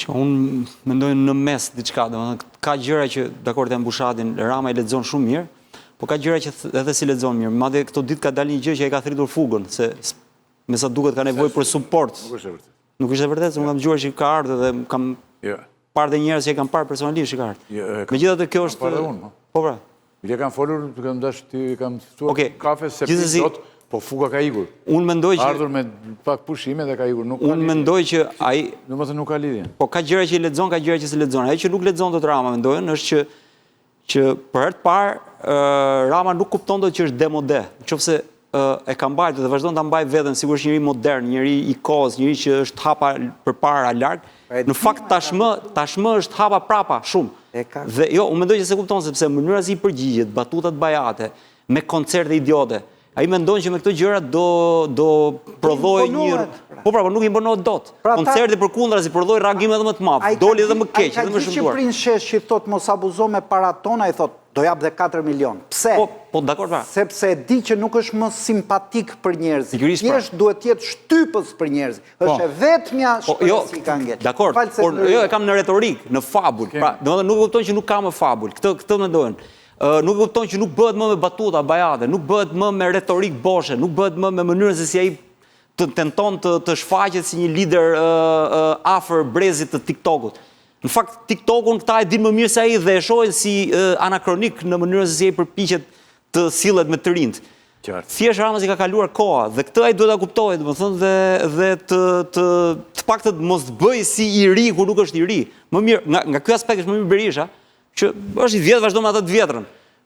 Unë mendoj në mes diçka, ka gjëra që dakord e mbushatin, Rama i lexon shumë mirë, po ka gjëra që edhe si lexon mirë. Madje këto ditë ka dalë një gjë që e ka thritur fugën, se me sa duket ka nevojë për suport. Nuk është e vërtetë. Nuk është e vërtetë, se unë kam dëgjuar që ka ardhur dhe kam parë dhe njerëz që e kanë parë personalisht që ka ardhur. Megjithatë kjo është po pra. Dhe kanë folur, kam dash ti kam ftuar kafe se sot, po fuga ka ikur. Unë mendoj që ardhur me pak pushime dhe ka ikur. Unë mendoj që ai, domethënë nuk ka lidhje. Po ka gjëra që i lexon, ka gjëra që s'e lexon. Ai që nuk lexon dot Rama, mendojnë është që për herë të parë Rama nuk kupton dot që është demode. Nëse e ka mbajtur dhe vazhdon ta mbajë veten sigurisht njëri modern, njëri i kohës, njëri që është hapa përpara larg. Në fakt tashmë është hapa prapa shumë. Dhe jo, unë mendoj që se kupton sepse mënyra si i përgjigjet, batutat bajate, me koncerte idiote. Ai mendon që me këto gjëra do prodhojë një. Po pra, nuk imponohet dot. Koncerti përkundrazi prodhoi reagim edhe më të madh, doli edhe më keq, edhe më shëmtuar. Ai ka Prince Shesh që thot mos abuzo me paratona, i thot do jap dhe 4 milion. Pse? Po dakord pra. Sepse e di që nuk është më simpatik për njerëzit. Thjesht duhet të jetë shtypës për njerëzit. Është e vetmja shpresë ka ngel. Dakord, por jo e kam në retorik, në fabul. Pra, domethënë nuk kupton që nuk ka më fabul. Këtë mendojnë. Nuk kupton që nuk bëhet më me batuta bajate, nuk bëhet më me retorik boshe, nuk bëhet më me mënyrën se si ai të tenton të shfaqet si një lider afër brezit të TikTokut. Në fakt, TikTokun këta e din më mirë se ai dhe e shohin si anakronik në mënyrën se si ai përpiqet të sillet me të rinjt. Thjesht Rama si ka kaluar koha dhe këtë ai duhet ta kuptojë, domethënë dhe të paktën mos të bëj si i ri kur nuk është i ri. Më mirë, nga ky aspekt është më mirë Berisha, që është i vjetë vazhdo me atë të vjetrën.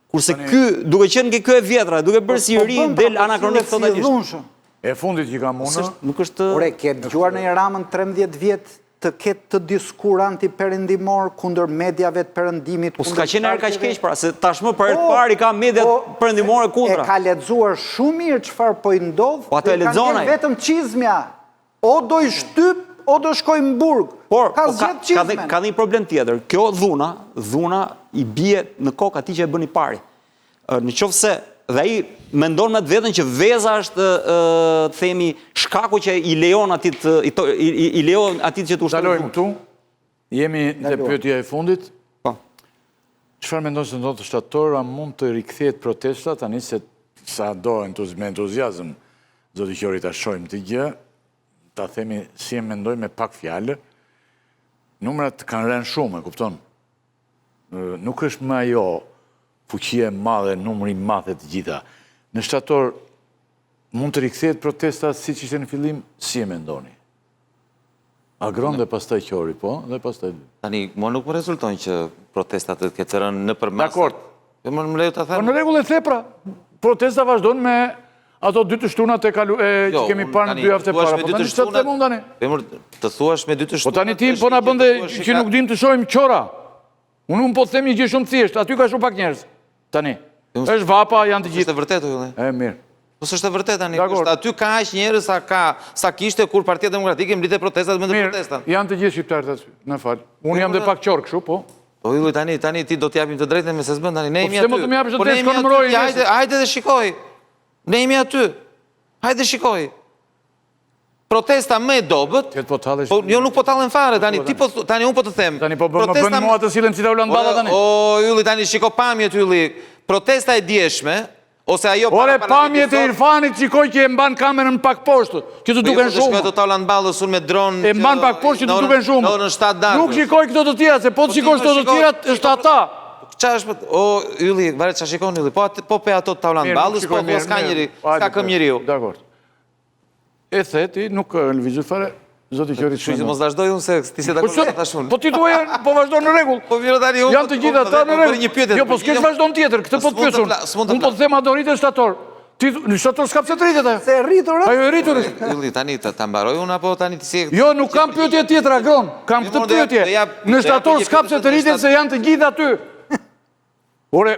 Kurse ky, duke qenë ke ky e vjetra, duke bërë si i ri, del anakronik totalisht. E fundit që ka unë. Nuk është. Ore, ke dëgjuar në Ramën 13 vjet të ketë të diskur anti-perëndimor kundër medjave të perëndimit. Po s'ka qenë herë kaq keq pra, se tashmë për herë të parë ka media perëndimore kundra. E ka lexuar shumë mirë çfarë po i ndodh. Po atë e lexon ai. Vetëm çizmja. O do i shtyp, o do shkoj në burg. Por ka dhe një problem tjetër. Kjo dhuna i bie në kokë atij që e bën i pari. Në qoftë se dhe ai mendon me të vetën që veza është themi shkaku që i lejon atit që të ushtrojë. Dalojmë këtu. Jemi te pyetja e fundit. Po. Çfarë mendon se ndodh shtator, a mund të rikthehet protesta tani se sa do me entuziazëm zoti Qori ta shohim të gjë, ta themi si e mendoj me pak fjalë. Numrat kanë rënë shumë, e kupton? Nuk është më ajo fuqia e madhe, numri i madh të gjitha. Në shtator mund të rikthehet protesta siç ishte në fillim, si e mendoni? Agron dhe pastaj Qori, po, dhe pastaj. Tani, mua nuk më rezulton që protestat të ketë rënë nëpërmes. Dakor. Më lejo ta them. Po në rregull e the pra. Protesta vazhdon me ato dy të shtunat që kemi parë në 2 javë të para. Po tani çfarë të mund tani? Të thuash me 2 të shtunat. Po tani ti po na bën që nuk dim të shohim Qora. Unë po të them një gjë shumë thjesht, aty ka shumë pak njerëz. Tani. Është vapa, janë të gjithë. Është vërtet ylli. Mirë. Po s'është e vërtetë tani. Aty ka aq njerëz sa kishte kur Partia Demokratike mblidte protestat me protesta. Mirë, janë të gjithë shqiptarët aty. Na fal. Unë jam dhe pak Qor kështu, po. Po ylli tani ti do t'japim të drejtën me se s'bën tani. Ne jemi aty. Po pse më të japësh të drejtë konumëroj? Hajde dhe shikoj. Ne jemi aty. Hajde shikoj. Protesta me dobët. Po jo nuk po tallen fare tani. Tani un po të them. Tani po më bën mua të sillen si Tauland Balla tani. O ylli tani shiko pamjet ylli. Protesta e dieshme ose ajo para pamjet e Irfanit shikoj që e mban kamerën pak poshtë, që të duken shumë. Shikoj të Tauland Ballës unë me dron. E mban pak poshtë që të duken shumë. Në 7 darkë. Nuk shikoj këto të tjera, se po të shikosh këto të tjera është ata. Çfarë është? O ylli, varet çfarë shikon ylli. Po pe ato të Tauland Ballës, po s'ka njëri, s'ka këm njeriu. Dakor. E theti, nuk lëvizur fare, zoti Qori Kështu që mos vazhdoj unë se ti se dakord me tash unë. Po ti duaj, po vazhdo në rregull. Po mirë tani unë. Janë të gjitha ata në rregull. Jo, po s'kesh vazhdon tjetër, këtë po të pyesun. Unë po të them ato rritet shtator. Ti në shtator s'ka pse të rritet ajo. Se rritur është. Ajo e rritur është. Ylli tani ta mbaroj unë apo tani ti si? Jo, nuk kam pyetje tjetër Agron. Kam këtë pyetje. Në shtator s'ka pse të rritet se janë të gjithë aty. Ore,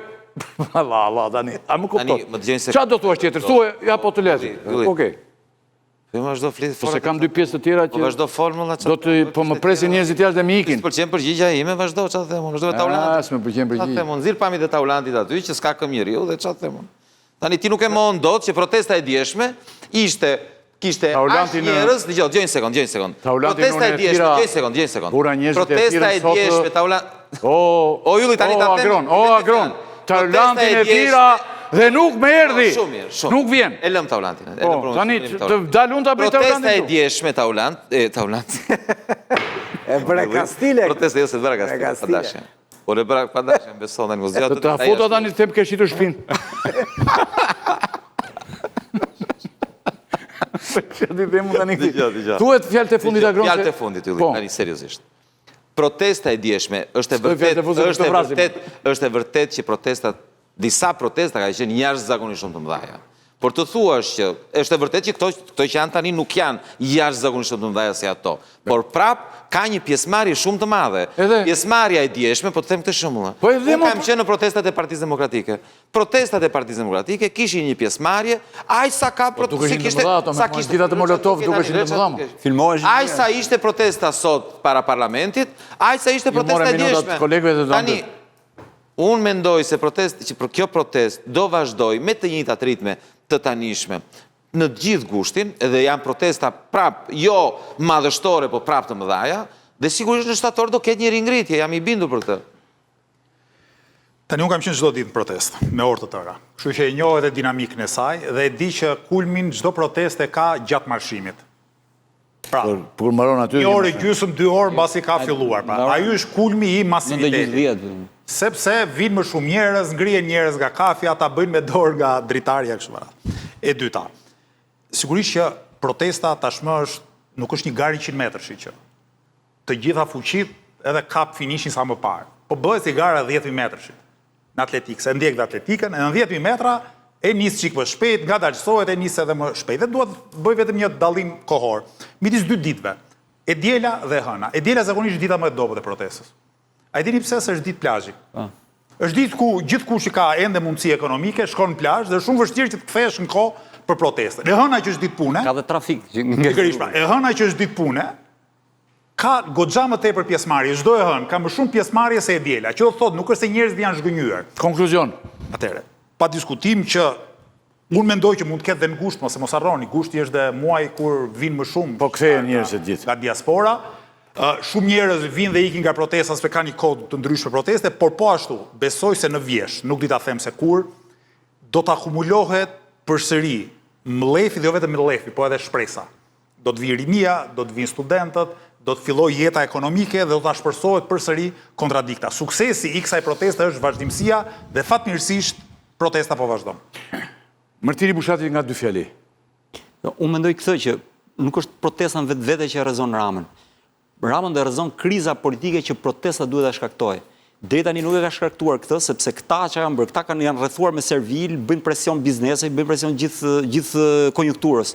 Allah tani. A më kupton? Çfarë do thuash tjetër? Thuaj, ja po të lezi. Okej. Po vazhdo flit. Po se kam 2 pjesë të tjera që vazhdo formula çfarë. Do të po më presin njerëzit jashtë dhe më ikin. Pëlqen përgjigja ime, vazhdo çfarë them, vazhdo me Taulandin. S'më pëlqen përgjigja. Çfarë them, nxirr pamjet e Taulandit aty që s'ka këm njeriu dhe çfarë them. Tani ti nuk e mohon dot që protesta e dieshme ishte kishte aq njerëz, dëgjoj një sekond. Protesta e djeshme, dëgjoj një sekond. Protesta e djeshme, O Ylli tani ta them. O Agron, Taulantin e tira dhe nuk më erdhi. Nuk vjen. E lëm Taulantin. Tani të dalun ta bëj Taulantin. Protesta e djeshme Taulant. E bëra Kastile. Protesta jo se bëra Kastile. Por e bëra padashën, beson tani mos zgjat. Ta foto tani të them ke shitur shtëpinë. Thuhet fjalët e fundit Agron. Fjalët e fundit Ylli, tani seriozisht. Protesta e djeshme është e vërtet që disa protesta ka qenë jashtëzakonisht shumë të mëdha. Por të thuash që është e vërtet që këto që janë tani nuk janë jashtëzakonisht shumë të mëdha si ato. Por prap ka një pjesëmarrje shumë të madhe. Pjesëmarrja e djeshme, po të them këtë shembull. Unë kam qenë në protestat e Partisë Demokratike. Protestat e Partisë Demokratike kishin një pjesëmarrje, aq sa ka aq sa ishte protesta sot para parlamentit, aq sa ishte protesta e djeshme. Tani, unë mendoj se kjo protestë do vazhdoj me të njëjtat ritme të tanishme në gjithë gushtin, edhe janë protesta prap, jo madhështore, po prap të mëdhaja, dhe sigurisht në shtator do ketë një ringritje, jam i bindur për këtë. Tani unë kam qenë çdo ditë në protestë, me orë të tëra. Kështu që e njoh edhe dinamikën e saj dhe e di që kulmin çdo proteste ka gjatë marshimit. Pra, një orë gjysmë, 2 orë mbasi ka filluar. Ai është kulmi i masivitetit. Sepse vinë më shumë njerëz, ngrihen njerëz nga kafja, ata bëjnë me dorë nga dritarja kështu me. E dyta. Sigurisht që protesta tashmë nuk është një garë 100 metrësh që të gjitha fuqit edhe kap finishin sa më parë. Po bëhet si gara 10.000 metrësh në atletikë, se ndjek dhe atletikën, e në 10.000 metra e nis çik më shpejt, nga dalësohet e nis edhe më shpejt. Dhe duhet bëj vetëm një dallim kohor midis 2 ditëve. E diela dhe hëna. E diela zakonisht dita më e dobët e protestës. A i dini pse se është ditë plazhi? Është ditë ku gjithkush që ka ende mundësi ekonomike shkon në plazh dhe është shumë vështirë që të kthehesh në kohë për protestën. E hëna që është ditë pune. Ka dhe trafik. E hëna që është ditë pune, ka goxha më tepër pjesëmarrje. Çdo e hënë ka më shumë pjesëmarrje se e diela. Që do thotë nuk është se njerëzit janë zhgënjur. Konkluzion. Atëherë, pa diskutim që unë mendoj që mund të ketë dhe në gusht, mos harroni, gushti është dhe muaj kur vinë më shumë. Po kthehen njerëzit gjithë. Nga diaspora. Shumë njerëz vinë dhe ikin nga protesta sepse ka një kod të ndryshme proteste, por po ashtu, besoj se në vjesh, nuk di ta them se kur, do të akumulohet përsëri mlefi dhe jo vetëm mlefi, po edhe shpresa. Do të vi rinia, do të vinë studentët, do të filloj jeta ekonomike dhe do të shpërsohet përsëri kontradikta. Suksesi i kësaj proteste është vazhdimësia dhe fatmirësisht protesta po vazhdon. Martiri Bushatit nga 2 fjali. Unë mendoj këtë që nuk është protesta në vetvete që rrezon Ramën. Ramën dhe rrezon kriza politike që protesta duhet ta shkaktojë. Deri tani nuk e ka shkaktuar këtë, sepse këta që kanë bërë, këta janë rrethuar me servil, bëjnë presion biznesi, bëjnë presion gjithë konjunkturës.